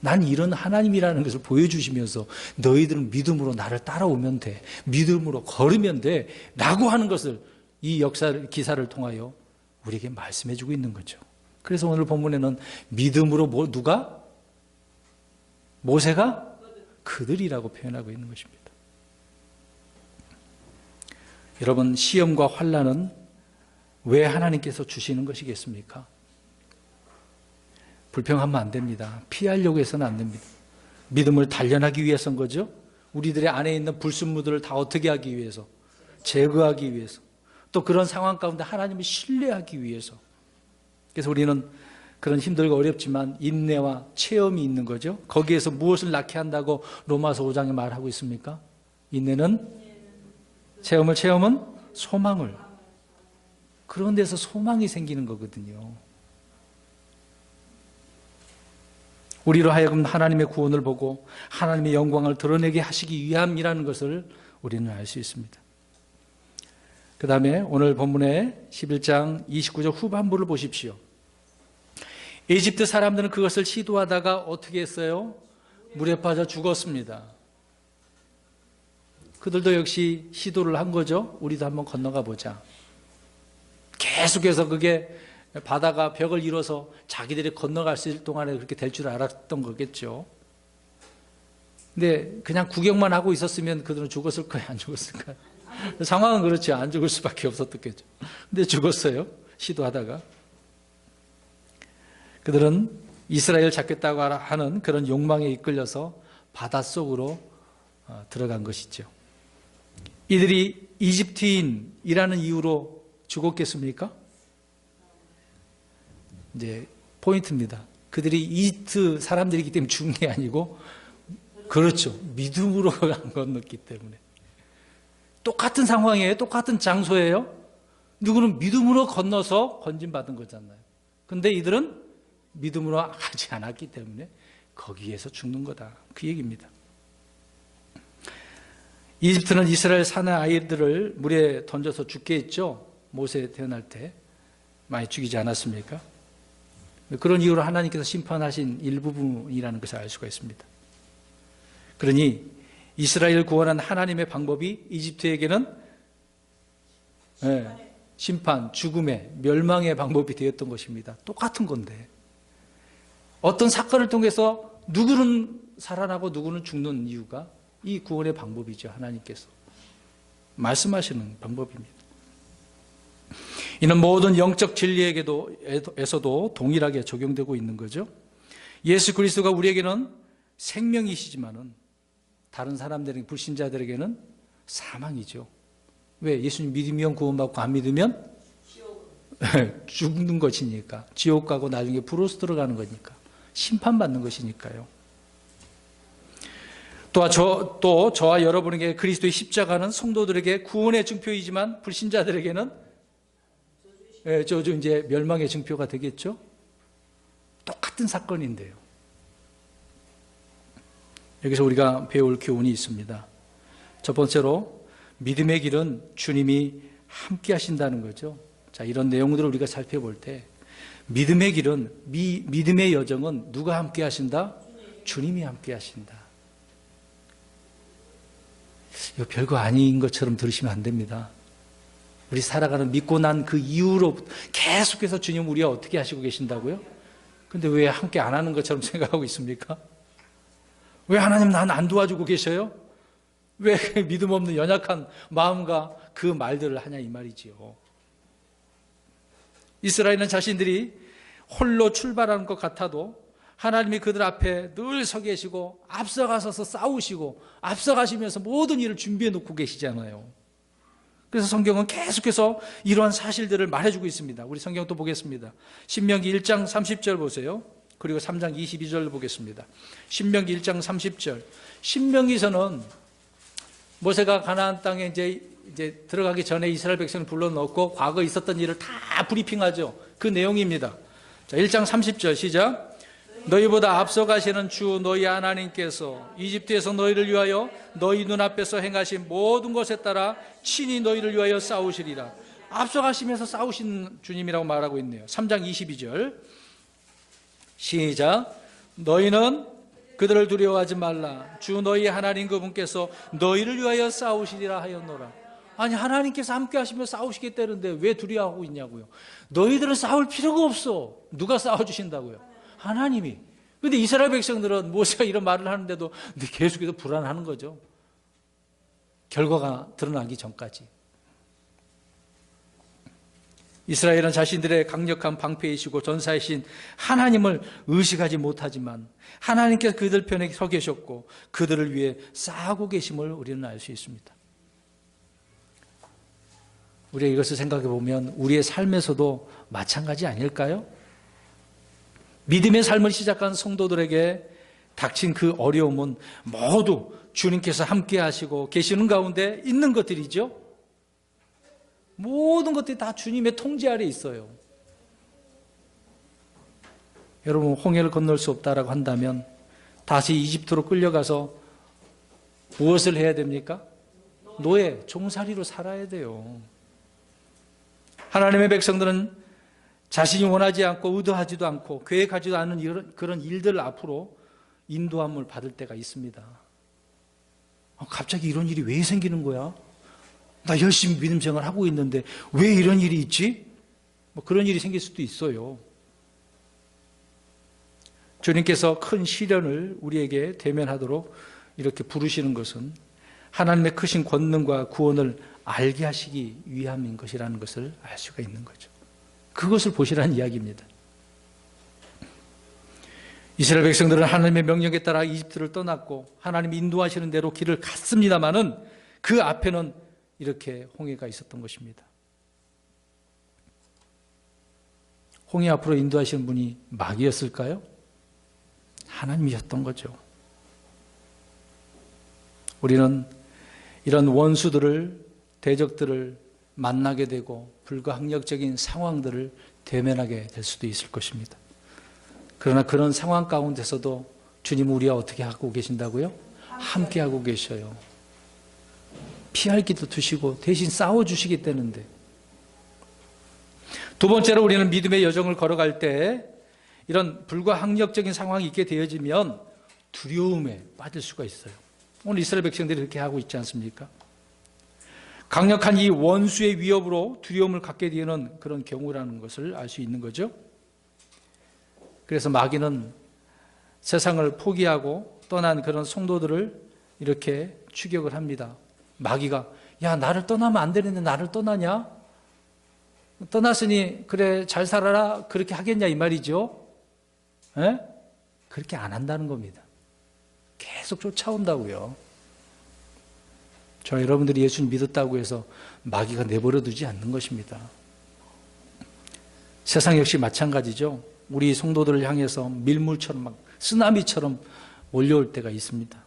난 이런 하나님이라는 것을 보여주시면서 너희들은 믿음으로 나를 따라오면 돼. 믿음으로 걸으면 돼. 라고 하는 것을 이 기사를 통하여 우리에게 말씀해주고 있는 거죠. 그래서 오늘 본문에는 믿음으로 누가? 모세가? 그들이라고 표현하고 있는 것입니다. 여러분, 시험과 환난은 왜 하나님께서 주시는 것이겠습니까? 불평하면 안 됩니다. 피하려고 해서는 안 됩니다. 믿음을 단련하기 위해서인 거죠. 우리들의 안에 있는 불순물들을 다 어떻게 하기 위해서? 제거하기 위해서. 또 그런 상황 가운데 하나님을 신뢰하기 위해서. 그래서 우리는 그런 힘들고 어렵지만 인내와 체험이 있는 거죠. 거기에서 무엇을 낳게 한다고 로마서 5장에 말하고 있습니까? 인내는 체험은 소망을. 그런 데서 소망이 생기는 거거든요. 우리로 하여금 하나님의 구원을 보고 하나님의 영광을 드러내게 하시기 위함이라는 것을 우리는 알 수 있습니다. 그 다음에 오늘 본문의 11장 29절 후반부를 보십시오. 이집트 사람들은 그것을 시도하다가 어떻게 했어요? 물에 빠져 죽었습니다. 그들도 역시 시도를 한 거죠. 우리도 한번 건너가 보자. 계속해서 그게 바다가 벽을 이뤄서 자기들이 건너갈 수 있을 동안에 그렇게 될 줄 알았던 거겠죠. 근데 그냥 구경만 하고 있었으면 그들은 죽었을 거예요? 안 죽었을까요? 상황은 그렇죠. 안 죽을 수밖에 없었겠죠. 근데 죽었어요. 시도하다가. 그들은 이스라엘 잡겠다고 하는 그런 욕망에 이끌려서 바닷속으로 들어간 것이죠. 이들이 이집트인이라는 이유로 죽었겠습니까? 이제 포인트입니다. 그들이 이집트 사람들이기 때문에 죽은 게 아니고, 그렇죠. 믿음으로 건넜기 때문에. 똑같은 상황이에요. 똑같은 장소예요. 누구는 믿음으로 건너서 건진받은 거잖아요. 근데 이들은 믿음으로 하지 않았기 때문에 거기에서 죽는 거다. 그 얘기입니다. 이집트는 이스라엘 사내 아이들을 물에 던져서 죽게 했죠. 모세 태어날 때 많이 죽이지 않았습니까? 그런 이유로 하나님께서 심판하신 일부분이라는 것을 알 수가 있습니다. 그러니 이스라엘 구원한 하나님의 방법이 이집트에게는 심판, 죽음의, 멸망의 방법이 되었던 것입니다. 똑같은 건데 어떤 사건을 통해서 누구는 살아나고 누구는 죽는 이유가 이 구원의 방법이죠. 하나님께서 말씀하시는 방법입니다. 이는 모든 영적 진리에서도 동일하게 적용되고 있는 거죠. 예수 그리스도가 우리에게는 생명이시지만은 다른 사람들에게, 불신자들에게는 사망이죠. 왜? 예수님 믿으면 구원받고 안 믿으면 죽는 것이니까. 지옥 가고 나중에 불로서 들어가는 거니까. 심판받는 것이니까요. 또 저와 여러분에게 그리스도의 십자가는 성도들에게 구원의 증표이지만 불신자들에게는 이제 멸망의 증표가 되겠죠. 똑같은 사건인데요. 여기서 우리가 배울 교훈이 있습니다. 첫 번째로 믿음의 길은 주님이 함께 하신다는 거죠. 자, 이런 내용들을 우리가 살펴볼 때 믿음의 길은, 믿음의 여정은 누가 함께 하신다? 주님이 함께 하신다. 이거 별거 아닌 것처럼 들으시면 안 됩니다. 우리 살아가는 믿고 난 그 이후로 계속해서 주님 우리와 어떻게 하시고 계신다고요? 근데 왜 함께 안 하는 것처럼 생각하고 있습니까? 왜 하나님 난 안 도와주고 계셔요? 왜 믿음 없는 연약한 마음과 그 말들을 하냐 이 말이지요. 이스라엘은 자신들이 홀로 출발하는 것 같아도 하나님이 그들 앞에 늘 서 계시고 앞서가셔서 싸우시고 앞서가시면서 모든 일을 준비해 놓고 계시잖아요. 그래서 성경은 계속해서 이러한 사실들을 말해주고 있습니다. 우리 성경 또 보겠습니다. 신명기 1장 30절 보세요. 그리고 3장 22절 보겠습니다. 신명기 1장 30절. 신명기서는 모세가 가나안 땅에 이제 들어가기 전에 이스라엘 백성을 불러넣고 과거 있었던 일을 다 브리핑하죠. 그 내용입니다. 자, 1장 30절 시작. 너희보다 앞서 가시는 주 너희 하나님께서 이집트에서 너희를 위하여 너희 눈앞에서 행하신 모든 것에 따라 친히 너희를 위하여 싸우시리라. 앞서 가시면서 싸우신 주님이라고 말하고 있네요. 3장 22절 시작. 너희는 그들을 두려워하지 말라. 주 너희 하나님 그분께서 너희를 위하여 싸우시리라 하였노라. 아니, 하나님께서 함께 하시며 싸우시겠다는데 왜 두려워하고 있냐고요. 너희들은 싸울 필요가 없어. 누가 싸워주신다고요? 하나님이. 근데 이스라엘 백성들은 모세가 이런 말을 하는데도 계속해서 불안하는 거죠. 결과가 드러나기 전까지. 이스라엘은 자신들의 강력한 방패이시고 전사이신 하나님을 의식하지 못하지만 하나님께서 그들 편에 서 계셨고 그들을 위해 싸우고 계심을 우리는 알 수 있습니다. 우리가 이것을 생각해 보면 우리의 삶에서도 마찬가지 아닐까요? 믿음의 삶을 시작한 성도들에게 닥친 그 어려움은 모두 주님께서 함께 하시고 계시는 가운데 있는 것들이죠. 모든 것들이 다 주님의 통제 아래 있어요. 여러분, 홍해를 건널 수 없다라고 한다면 다시 이집트로 끌려가서 무엇을 해야 됩니까? 노예, 종살이로 살아야 돼요. 하나님의 백성들은 자신이 원하지 않고 의도하지도 않고 계획하지도 않은 그런 일들 앞으로 인도함을 받을 때가 있습니다. 갑자기 이런 일이 왜 생기는 거야? 나 열심히 믿음 생활 하고 있는데 왜 이런 일이 있지? 그런 일이 생길 수도 있어요. 주님께서 큰 시련을 우리에게 대면하도록 이렇게 부르시는 것은 하나님의 크신 권능과 구원을 알게 하시기 위함인 것이라는 것을 알 수가 있는 거죠. 그것을 보시라는 이야기입니다. 이스라엘 백성들은 하나님의 명령에 따라 이집트를 떠났고 하나님이 인도하시는 대로 길을 갔습니다마는 그 앞에는 이렇게 홍해가 있었던 것입니다. 홍해 앞으로 인도하시는 분이 마귀였을까요? 하나님이셨던 거죠. 우리는 이런 원수들을, 대적들을 만나게 되고 불가항력적인 상황들을 대면하게 될 수도 있을 것입니다. 그러나 그런 상황 가운데서도 주님은 우리와 어떻게 하고 계신다고요? 함께 하고 계셔요. 피할 길도 두시고 대신 싸워주시겠다는데. 두 번째로 우리는 믿음의 여정을 걸어갈 때 이런 불가항력적인 상황이 있게 되어지면 두려움에 빠질 수가 있어요. 오늘 이스라엘 백성들이 그렇게 하고 있지 않습니까? 강력한 이 원수의 위협으로 두려움을 갖게 되는 그런 경우라는 것을 알 수 있는 거죠. 그래서 마귀는 세상을 포기하고 떠난 그런 성도들을 이렇게 추격을 합니다. 마귀가 야, 나를 떠나면 안 되는데 나를 떠나냐? 떠났으니 그래 잘 살아라 그렇게 하겠냐 이 말이죠. 에? 그렇게 안 한다는 겁니다. 계속 쫓아온다고요. 저 여러분들이 예수를 믿었다고 해서 마귀가 내버려 두지 않는 것입니다. 세상 역시 마찬가지죠. 우리 성도들을 향해서 밀물처럼 막 쓰나미처럼 몰려올 때가 있습니다.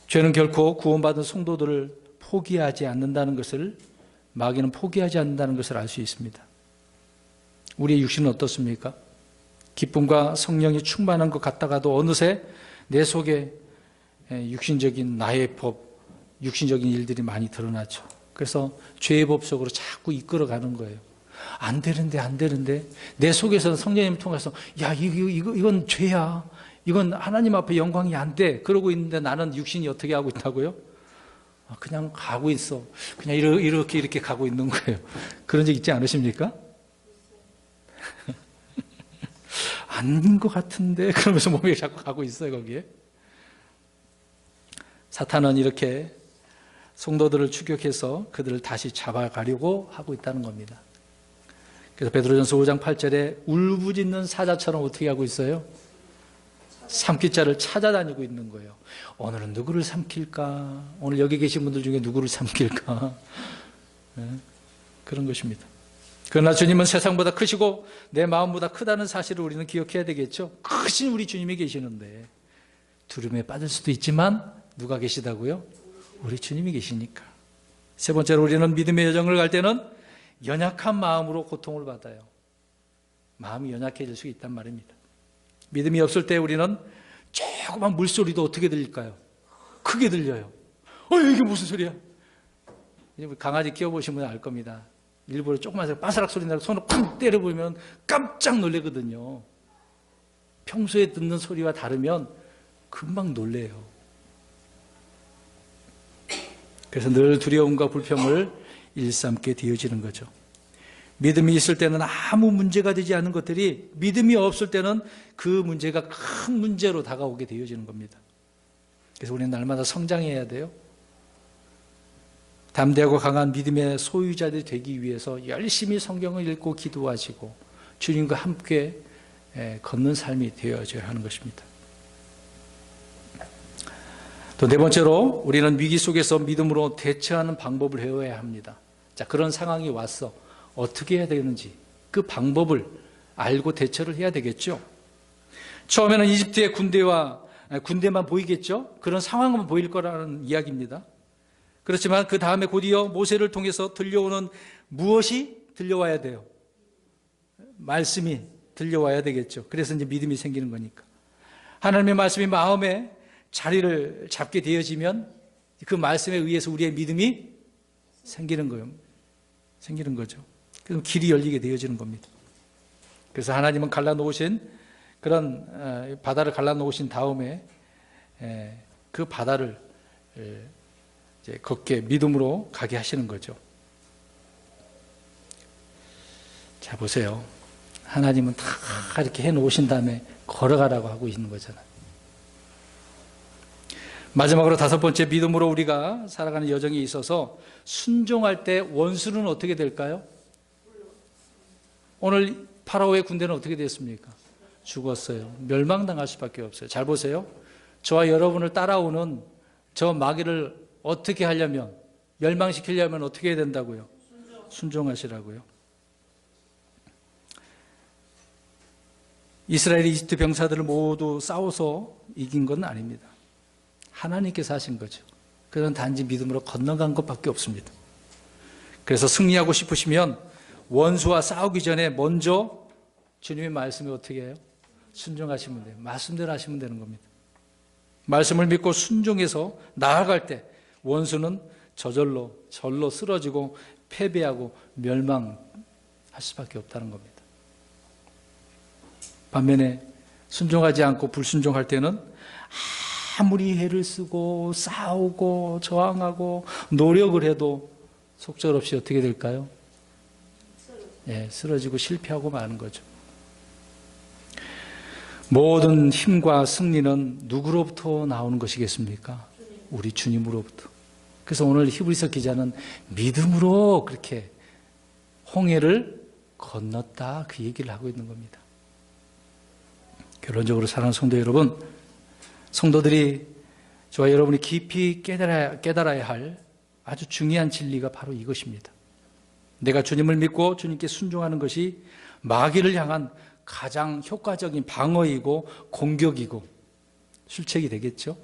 죄는 결코 구원받은 성도들을 포기하지 않는다는 것을, 마귀는 포기하지 않는다는 것을 알 수 있습니다. 우리의 육신은 어떻습니까? 기쁨과 성령이 충만한 것 같다가도 어느새 내 속에 육신적인 나의 법, 육신적인 일들이 많이 드러나죠. 그래서 죄의 법 속으로 자꾸 이끌어가는 거예요. 안 되는데 내 속에서 성령님을 통해서 야, 이건 죄야. 이건 하나님 앞에 영광이 안 돼. 그러고 있는데 나는 육신이 어떻게 하고 있다고요? 그냥 가고 있어. 그냥 이렇게 가고 있는 거예요. 그런 적 있지 않으십니까? 아닌 것 같은데 그러면서 몸이 자꾸 가고 있어요. 거기에 사탄은 이렇게 성도들을 추격해서 그들을 다시 잡아가려고 하고 있다는 겁니다. 그래서 베드로전서 5장 8절에 울부짖는 사자처럼 어떻게 하고 있어요? 삼킬 자를 찾아다니고 있는 거예요. 오늘은 누구를 삼킬까? 오늘 여기 계신 분들 중에 누구를 삼킬까? 네, 그런 것입니다. 그러나 주님은 세상보다 크시고 내 마음보다 크다는 사실을 우리는 기억해야 되겠죠. 크신 우리 주님이 계시는데 두려움에 빠질 수도 있지만 누가 계시다고요? 우리 주님이 계시니까. 세 번째로 우리는 믿음의 여정을 갈 때는 연약한 마음으로 고통을 받아요. 마음이 연약해질 수 있단 말입니다. 믿음이 없을 때 우리는 조그만 물소리도 어떻게 들릴까요? 크게 들려요. 이게 무슨 소리야? 강아지 키워보시면 알 겁니다. 일부러 조그만 바스락 소리 나고 손으로 쿵 때려보면 깜짝 놀라거든요. 평소에 듣는 소리와 다르면 금방 놀래요. 그래서 늘 두려움과 불평을 일삼게 되어지는 거죠. 믿음이 있을 때는 아무 문제가 되지 않는 것들이 믿음이 없을 때는 그 문제가 큰 문제로 다가오게 되어지는 겁니다. 그래서 우리는 날마다 성장해야 돼요. 담대하고 강한 믿음의 소유자들이 되기 위해서 열심히 성경을 읽고 기도하시고 주님과 함께 걷는 삶이 되어져야 하는 것입니다. 또 네 번째로 우리는 위기 속에서 믿음으로 대처하는 방법을 배워야 합니다. 자, 그런 상황이 왔어. 어떻게 해야 되는지 그 방법을 알고 대처를 해야 되겠죠. 처음에는 이집트의 군대만 보이겠죠. 그런 상황만 보일 거라는 이야기입니다. 그렇지만 그 다음에 곧이어 모세를 통해서 들려오는 무엇이 들려와야 돼요? 말씀이 들려와야 되겠죠. 그래서 이제 믿음이 생기는 거니까. 하나님의 말씀이 마음에 자리를 잡게 되어지면 그 말씀에 의해서 우리의 믿음이 생기는 거예요. 생기는 거죠. 그럼 길이 열리게 되어지는 겁니다. 그래서 하나님은 갈라놓으신 그런 바다를 갈라놓으신 다음에 그 바다를 이제 걷게 믿음으로 가게 하시는 거죠. 자, 보세요. 하나님은 다 이렇게 해놓으신 다음에 걸어가라고 하고 있는 거잖아요. 마지막으로 다섯 번째, 믿음으로 우리가 살아가는 여정에 있어서 순종할 때 원수는 어떻게 될까요? 오늘 파라오의 군대는 어떻게 됐습니까? 죽었어요. 멸망당할 수밖에 없어요. 잘 보세요. 저와 여러분을 따라오는 저 마귀를 어떻게 하려면, 멸망시키려면 어떻게 해야 된다고요? 순종하시라고요. 이스라엘이 이집트 병사들을 모두 싸워서 이긴 건 아닙니다. 하나님께서 하신 거죠. 그건 단지 믿음으로 건너간 것밖에 없습니다. 그래서 승리하고 싶으시면 원수와 싸우기 전에 먼저 주님의 말씀에 어떻게 해요? 순종하시면 돼요. 말씀대로 하시면 되는 겁니다. 말씀을 믿고 순종해서 나아갈 때 원수는 절로 쓰러지고 패배하고 멸망할 수밖에 없다는 겁니다. 반면에 순종하지 않고 불순종할 때는 아무리 애를 쓰고 싸우고 저항하고 노력을 해도 속절없이 어떻게 될까요? 쓰러지고 실패하고 마는 거죠. 모든 힘과 승리는 누구로부터 나오는 것이겠습니까? 우리 주님으로부터. 그래서 오늘 히브리서 기자는 믿음으로 그렇게 홍해를 건넜다, 그 얘기를 하고 있는 겁니다. 결론적으로 사랑하는 성도 여러분, 성도들이 저와 여러분이 깊이 깨달아야 할 아주 중요한 진리가 바로 이것입니다. 내가 주님을 믿고 주님께 순종하는 것이 마귀를 향한 가장 효과적인 방어이고 공격이고 술책이 되겠죠.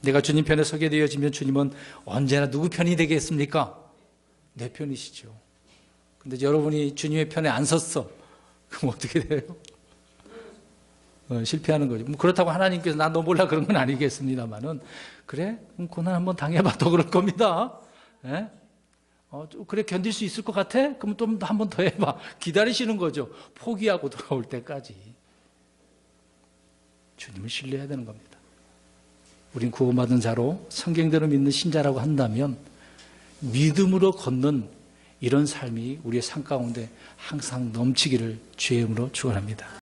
내가 주님 편에 서게 되어지면 주님은 언제나 누구 편이 되겠습니까? 내 편이시죠. 근데 여러분이 주님의 편에 안 섰어. 그럼 어떻게 돼요? 실패하는 거죠. 그렇다고 하나님께서 나 너 몰라 그런 건 아니겠습니다만은, 그래? 그럼 고난 한번 당해봐. 또 그럴 겁니다. 예? 그래, 견딜 수 있을 것 같아? 그럼 또 한 번 더 해봐. 기다리시는 거죠. 포기하고 돌아올 때까지. 주님을 신뢰해야 되는 겁니다. 우린 구원받은 자로 성경대로 믿는 신자라고 한다면 믿음으로 걷는 이런 삶이 우리의 삶 가운데 항상 넘치기를 주의 이름으로 축원합니다.